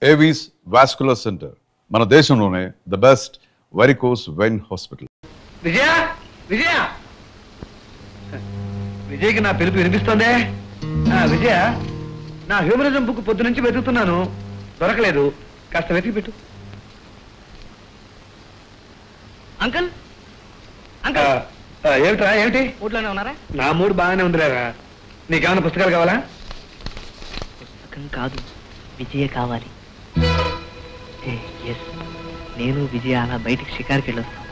Avis vascular centre, మన దేశంలోనే the best varicose vein hospital. Vijaya Vijaya విజయ్కి నా పిలుపు వినిపిస్తోందే. విజయ, నా హ్యూమనిజం బుక్ పొద్దు నుంచి వెతుకుతున్నాను, దొరకలేదు. కాస్త వెతికి పెట్టు. అంకుల్ అంకుల్ ఏమిట్రా, ఏమిటి? ఊట్లోనే ఉన్నారా? నా మూడు బాగానే ఉందిలేరా. నీకేమైనా పుస్తకాలు కావాలా? పుస్తకం కాదు, విజయ కావాలి. ఎస్, నేను విజయ అలా బయటికి షికార్కి వెళ్ళొస్తాను.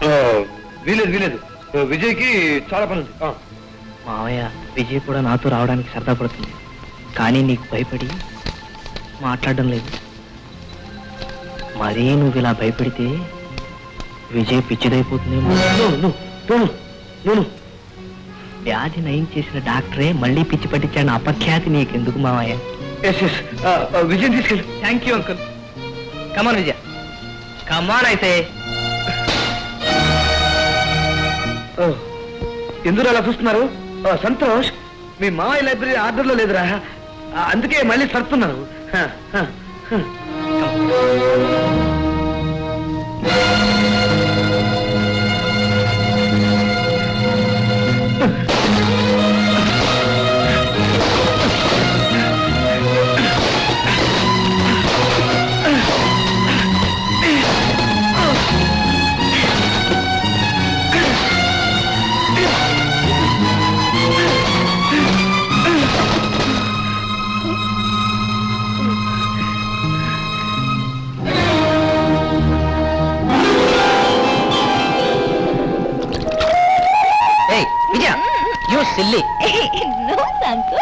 వీలేదు వీలేదు, విజయ్కి చాలా పని ఉంది. మావయ్య, విజయ్ కూడా నాతో రావడానికి సరదా పడుతుంది, కానీ నీకు భయపడి మాట్లాడడం లేదు. మరీ నువ్వు ఇలా భయపడితే విజయ్ పిచ్చిదైపోతుందేమో. వ్యాధి నయం చేసిన డాక్టరే మళ్ళీ పిచ్చి పట్టించాడు. అపఖ్యాతి నీకెందుకు మావయ్య? విజయ్ తీసుకెళ్ళి. Thank you uncle. Come on Vijay, come on. అయితే ఎందుకు అలా చూస్తున్నారు? సంతోష్, మీ మావయ్య లైబ్రరీ ఆర్డర్లో లేదురా, అందుకే మళ్ళీ సర్తున్నాను. Silly. No, Santo.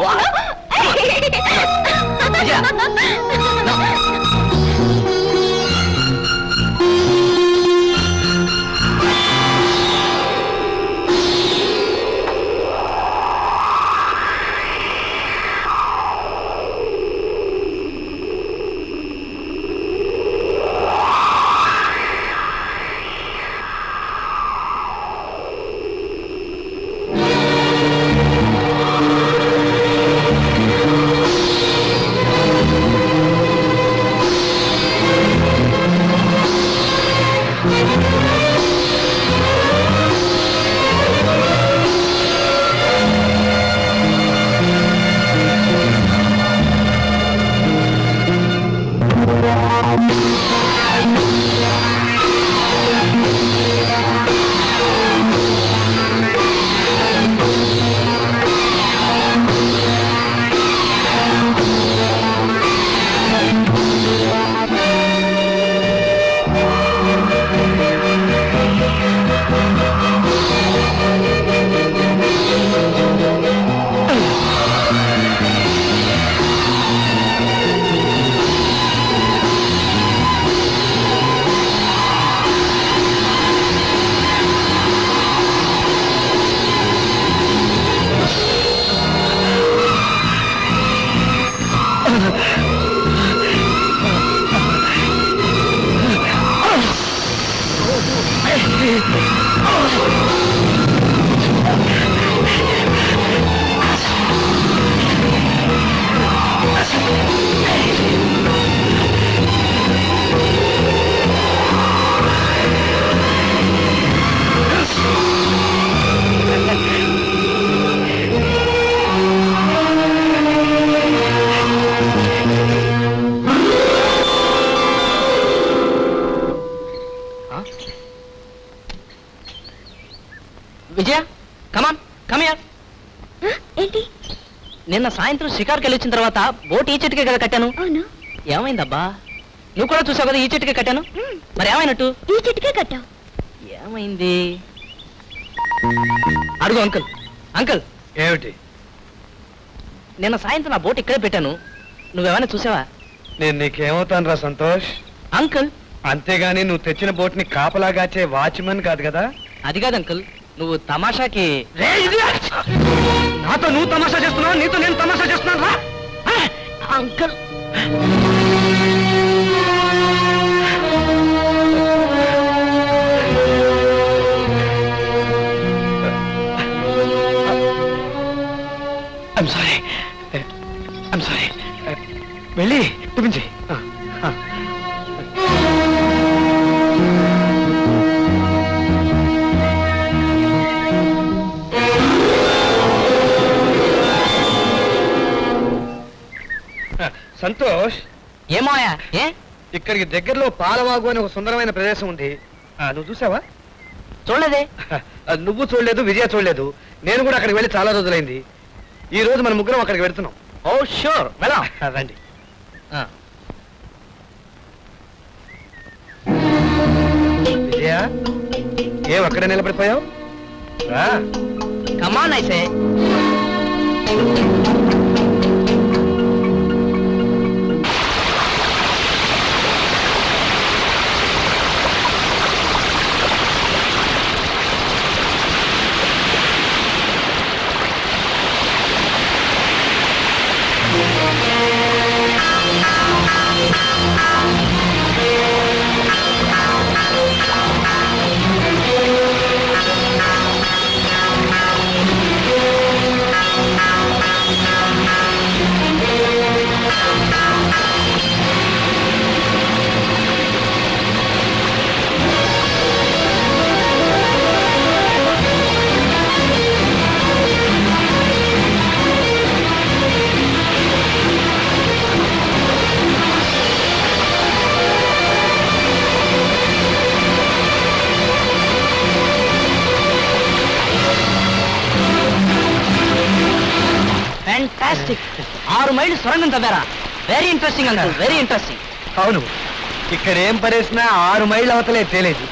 Vijaya, come on come here. ఏంటి? నిన్న సాయంత్రం షికార్కి వెళ్ళి వచ్చిన తర్వాత బోట్ ఈ చెట్టుకే కదా కట్టాను. అవును. ఏమైందబ్బా? నువ్వు కూడా చూసావు కదా, ఈ చెట్టుకే కట్టాను. మరి ఏమైనట్టు? ఈ చెట్టుకే కట్టావు. ఏమైంది అడుగు అంకుల్. అంకుల్, ఏమిటి? నిన్న సాయంత్రం నా బోట్ ఇక్కడే పెట్టాను, నువ్వేమైనా చూసావా? నేను నీకేమవుతాను రా సంతోష్? అంకుల్, అంతేగాని నువ్వు తెచ్చిన బోట్ ని కాపలాగాచే వాచ్మెన్ కాదు కదా. అది కాదు అంకుల్, నువ్వు తమాషాకి. నాతో నువ్వు తమాషా చేస్తున్నావు, నీతో నేను తమాషా చేస్తున్నాను రా. Uncle, I'm sorry. వెళ్ళి చూపించి. సంతోష్, ఏమోయా ఏ ఇక్కడికి దగ్గరలో పాలవాగు అని ఒక సుందరమైన ప్రదేశం ఉంది. నువ్వు చూసావా? చూడలేదే. నువ్వు చూడలేదు, విజయ చూడలేదు. నేను కూడా అక్కడికి వెళ్ళి చాలా రోజులైంది. ఈ రోజు మన ముగ్గురం అక్కడికి వెళ్తున్నాం. ఓ షూర్ వెళ్దాం. రండి. విజయ, ఏం అక్కడే నిలబడిపోయావు? రా. కమాన్ ఐసే. ఫ్యాంటాస్టిక్. 6 మైళ్ళు సొరంగం తవ్వారా? Very interesting uncle, very interesting. అవును, ఇక్కడ ఏం పడేసినా 6 మైళ్ళ అవతలే తేలేదు.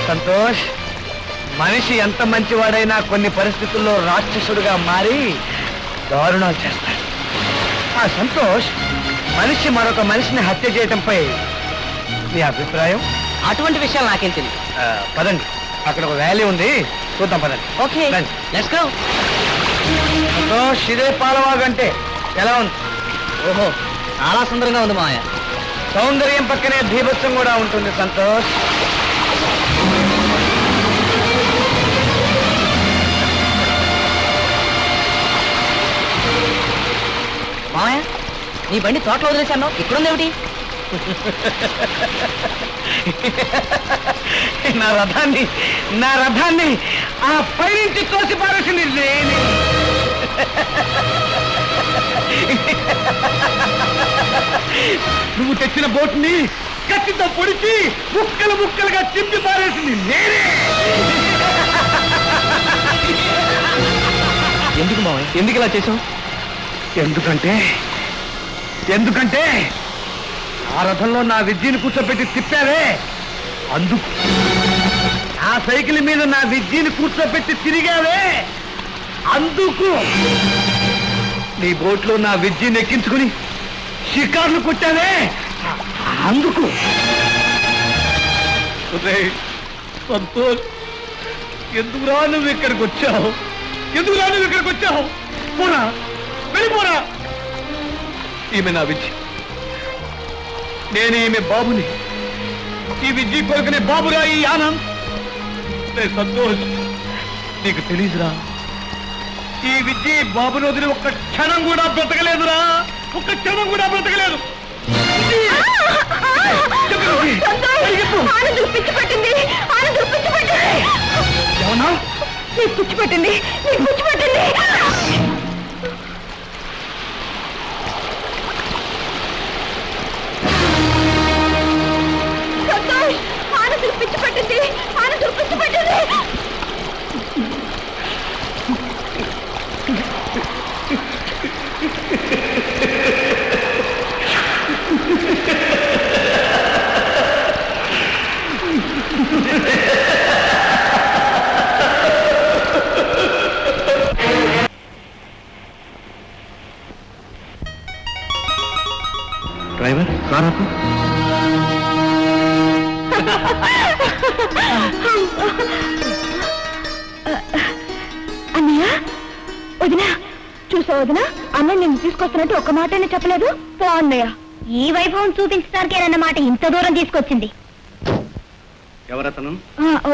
సంతోష్, మనిషి ఎంత మంచివాడైనా కొన్ని పరిస్థితుల్లో రాక్షసుడుగా మారి దారుణాలు చేస్తాడు. ఆ సంతోష్, మనిషి మరొక మనిషిని హత్య చేయటంపై మీ అభిప్రాయం? అటువంటి విషయాలు నాకేం తెలియదు. పదండి, అక్కడ ఒక వ్యాలీ ఉంది, చూద్దాం పదండి. Okay let's go. సంతోష్, ఇదే పాలవాగు అంటే ఎలా ఉంది? ఓహో, చాలా సుందరంగా ఉంది మావయ్య. సౌందర్యం పక్కనే భీభత్సం కూడా ఉంటుంది సంతోష్. మావయ్య, నీ బండి తోటలో వదిలేశాను, ఇక్కడుందేమిటి? నా రథాన్ని ఆ పైనుంచి తోసి పారేసింది నేనే. నువ్వు తెచ్చిన బోటుని కత్తితో పొడిచి ముక్కలు ముక్కలుగా చింపి పారేసింది నేనే. ఎందుకు మావయ్య, ఎందుకు ఇలా చేసావు? ఎందుకంటే ఆ రథంలో నా విద్యను కూర్చోబెట్టి తిప్పావే, అందుకు. ఆ సైకిల్ మీద నా విద్యను కూర్చోబెట్టి తిరిగావే, అందుకు. నీ బోట్లో నా విద్యను ఎక్కించుకుని షికార్లు కొట్టావే, అందుకు. సంతోష్, ఎందుకురా నువ్వు ఇక్కడికి వచ్చావు? పోరా, వెళ్ళిపోరా. ఈమె నా విద్య, నేను ఈమె బాబుని. ఈ విద్య కొరకనే బాబురా ఈ ఆనంద్. సంతోష్, నీకు తెలీదురా, ఈ విద్య బాబుని వదిలి ఒక్క క్షణం కూడా బ్రతకలేదురా, ఒక్క క్షణం కూడా బ్రతకలేదు. పిచ్చి పట్టింది. ఏమన్నా? నీకు పిచ్చి పట్టింది. సంతోష్, ఆనందుకు పిచ్చి పట్టింది. డ్రైవర్, కారాకు. అన్నయ్య, వదినా, చూసావు వదినా, అన్నయ్య నిన్ను తీసుకొస్తున్నట్టు ఒక్క మాటనే చెప్పలేదు. పో అన్నయ్య. ఈ వైభవం చూపించడానికేనన్నమాట ఇంత దూరం తీసుకొచ్చింది. ఎవరతను? ఓ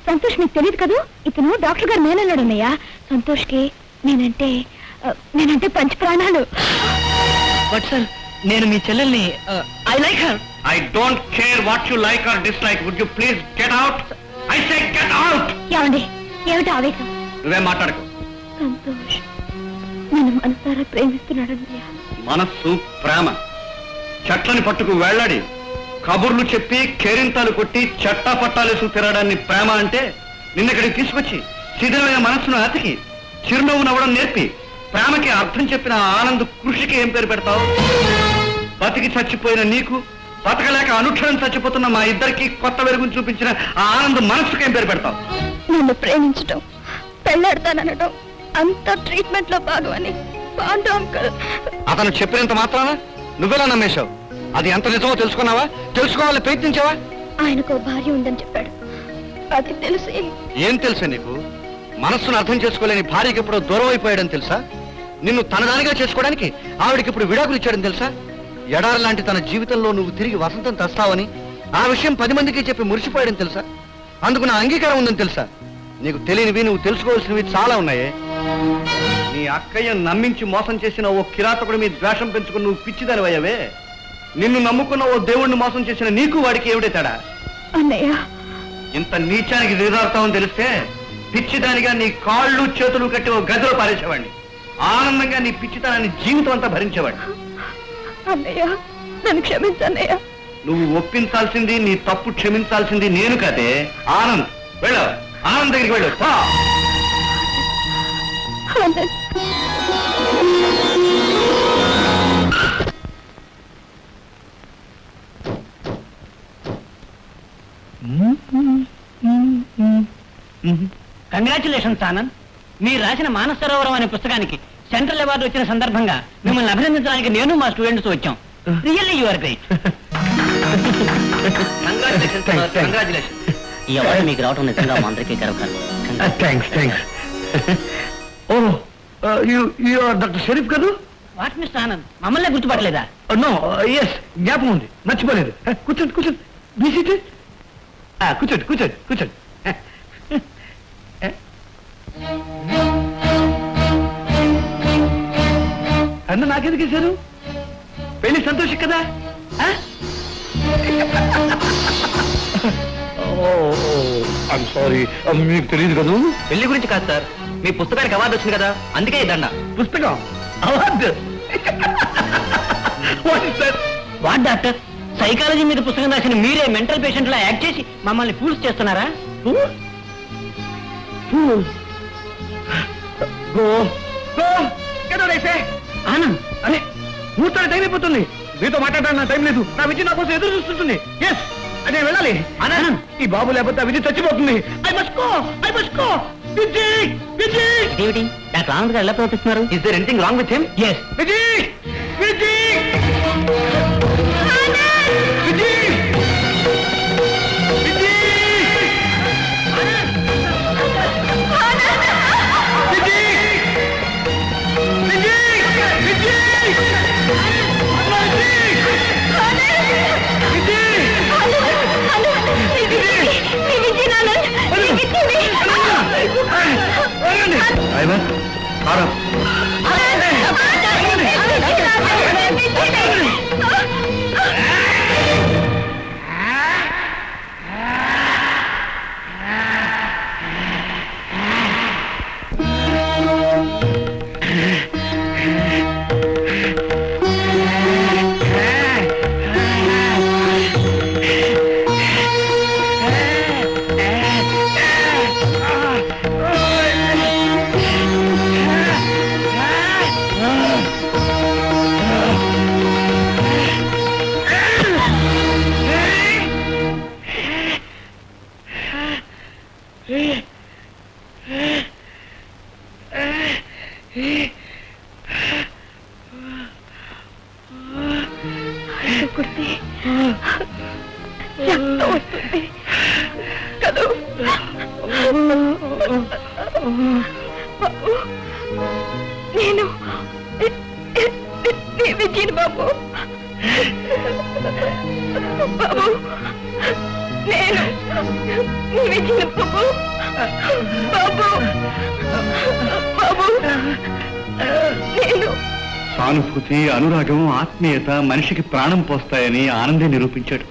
సంతోష్, నీకు తెలియదు కదూ, ఇతను డాక్టర్ గారు మేనన్నాడు అన్నయ్య. సంతోష్ కి నేనంటే పంచ ప్రాణాలు. బట్ సార్, నేను మీ చెల్లెల్ని I like her. I don't care what you like or dislike. Would you please get out? I say get out! ఏమండి, ఏమిటి ఆవేశం? నువ్వేం మాట్లాడకు. సంతోష్, నేను మనసారా ప్రేమిస్తున్నాడన్నయ్య. మనస్సు ప్రేమ చెట్లని పట్టుకు వెళ్ళాడి కబుర్లు చెప్పి కేరింతాలు కొట్టి చట్టా పట్టాలేసు తిరగడాన్ని ప్రేమ అంటే నిన్నక్కడికి తీసుకొచ్చి శిథిలమైన మనస్సును అతికి చిరునవ్వు నవ్వడం నేర్పి ప్రేమకి అర్థం చెప్పిన ఆనంద్ కృషికి ఏం పేరు పెడతావు? బతికి చచ్చిపోయిన నీకు బతకలేక అనుక్షణం చచ్చిపోతున్న మా ఇద్దరికి కొత్త వెలుగును చూపించిన ఆ ఆనంద్ మనస్సుకి ఏం పేరు పెడతావు? నన్ను ప్రేమించటం, పెళ్ళాడతాననడం అంత ట్రీట్మెంట్ లో భాగమని పాండు అంకుల్. అతను చెప్పినంత మాత్రాన నువ్వెలా నమ్మేశావు? అది ఎంత నిజమో తెలుసుకున్నావా? తెలుసుకోవాలని ప్రయత్నించావా? ఆయనకు భార్య ఉందని చెప్పాడు. అది తెలిసి ఏం తెలుసా నీకు? మనస్సును అర్థం చేసుకోలేని భార్యకి ఇప్పుడు దూరం అయిపోయాడని తెలుసా? నిన్ను తనదానిగా చేసుకోవడానికి ఆవిడకి ఇప్పుడు విడాకులు ఇచ్చాడని తెలుసా? ఎడారి లాంటి తన జీవితంలో నువ్వు తిరిగి వసంతం తెస్తావని ఆ విషయం 10 మందికి చెప్పి మురిసిపోయాడని తెలుసా? అందుకు నా అంగీకారం ఉందని తెలుసా? నీకు తెలియనివి నువ్వు తెలుసుకోవాల్సినవి చాలా ఉన్నాయే. నీ అక్కయ్య నమ్మించి మోసం చేసిన ఓ కిరాతకుడి మీద ద్వేషం పెంచుకుని నువ్వు పిచ్చిదానివయ్యవే. నిన్ను నమ్ముకున్న ఓ దేవుణ్ణి మోసం చేసిన నీకు వాడికి ఏమిటే తేడా? అన్నయ్య, ఇంత నీచానికి దిగజారుతావని తెలిస్తే పిచ్చిదానిగా నీ కాళ్ళు చేతులు కట్టి ఓ గదిలో పారేసేవాడిని. ఆనందంగా నీ పిచ్చితనాన్ని జీవితం అంతా భరించేవాడిని. అన్నయ్య నన్ను క్షమించన్నయ్య. నువ్వు ఒప్పించాల్సింది, నీ తప్పు క్షమించాల్సింది నేను కదే. ఆనంద్ వెళ్ళు, ఆనంద్ దగ్గరికి వెళ్ళు. పో. ఆనంద్, కంగ్రాచులేషన్స్ ఆనంద్. మీరు రాసిన మానస సరోవరం అనే పుస్తకానికి సెంట్రల్ అవార్డు వచ్చిన సందర్భంగా మిమ్మల్ని అభినందించడానికి నేను మా స్టూడెంట్స్ వచ్చాం. Really you are great. ఈ అవార్డు మీకు రావడం నిజంగా మా అందరికీ గర్వకారణం. డాక్టర్ షరీఫ్ కదా? వాట్ మిస్టర్ ఆనంద్, మమ్మల్ని గుర్తుపట్టలేదా? నో, ఎస్, జ్ఞాపకం ఉంది, మర్చిపోలేదు. కూర్చోండి కూర్చోండి, కూర్చోండి కూర్చోండి కూర్చోండి. అన్న నాకెందుకు వేశారు? పెళ్లి సంతోషం కదా? సారీ, మీకు తెలియదు కదా? పెళ్లి గురించి కాదు సార్, మీ పుస్తకానికి అవార్డు వచ్చింది కదా, అందుకే ఈ దండ. పుస్తకం అవార్డు? వాట్ డాక్టర్, సైకాలజీ మీద పుస్తకం రాసిన మీరే మెంటల్ పేషెంట్ లా యాక్ట్ చేసి మమ్మల్ని ఫూల్స్ చేస్తున్నారా? ఆనంద్, అరే మూర్తాడు టైం అయిపోతుంది. మీతో మాట్లాడడానికి నా టైం లేదు. నా విద్య నా కోసం ఎదురు చూస్తుంటుంది. ఎస్, అదే వెళ్ళాలి. ఆనంద్, ఈ బాబు లేకపోతే ఆ విద్య చచ్చిపోతుంది. I must go, I must go. Vijay, Vijay, ఇదేమిటి డాక్టర్ ఆనంద్ గారు ఎలా ప్రవర్తిస్తున్నారు? Is there anything wrong with him? Yes. Vijay, Vijay, Vijay, కుడితే రక్తం వస్తుంది కదా. బాబు, నేను విజయన్ బాబు. బాబు, నేను విజయన్ బాబు. బాబు, బాబు, నేను. సానుభూతి, అనురాగం, ఆత్మీయత మనిషికి ప్రాణం పోస్తాయని ఆనందే నిరూపించాడు.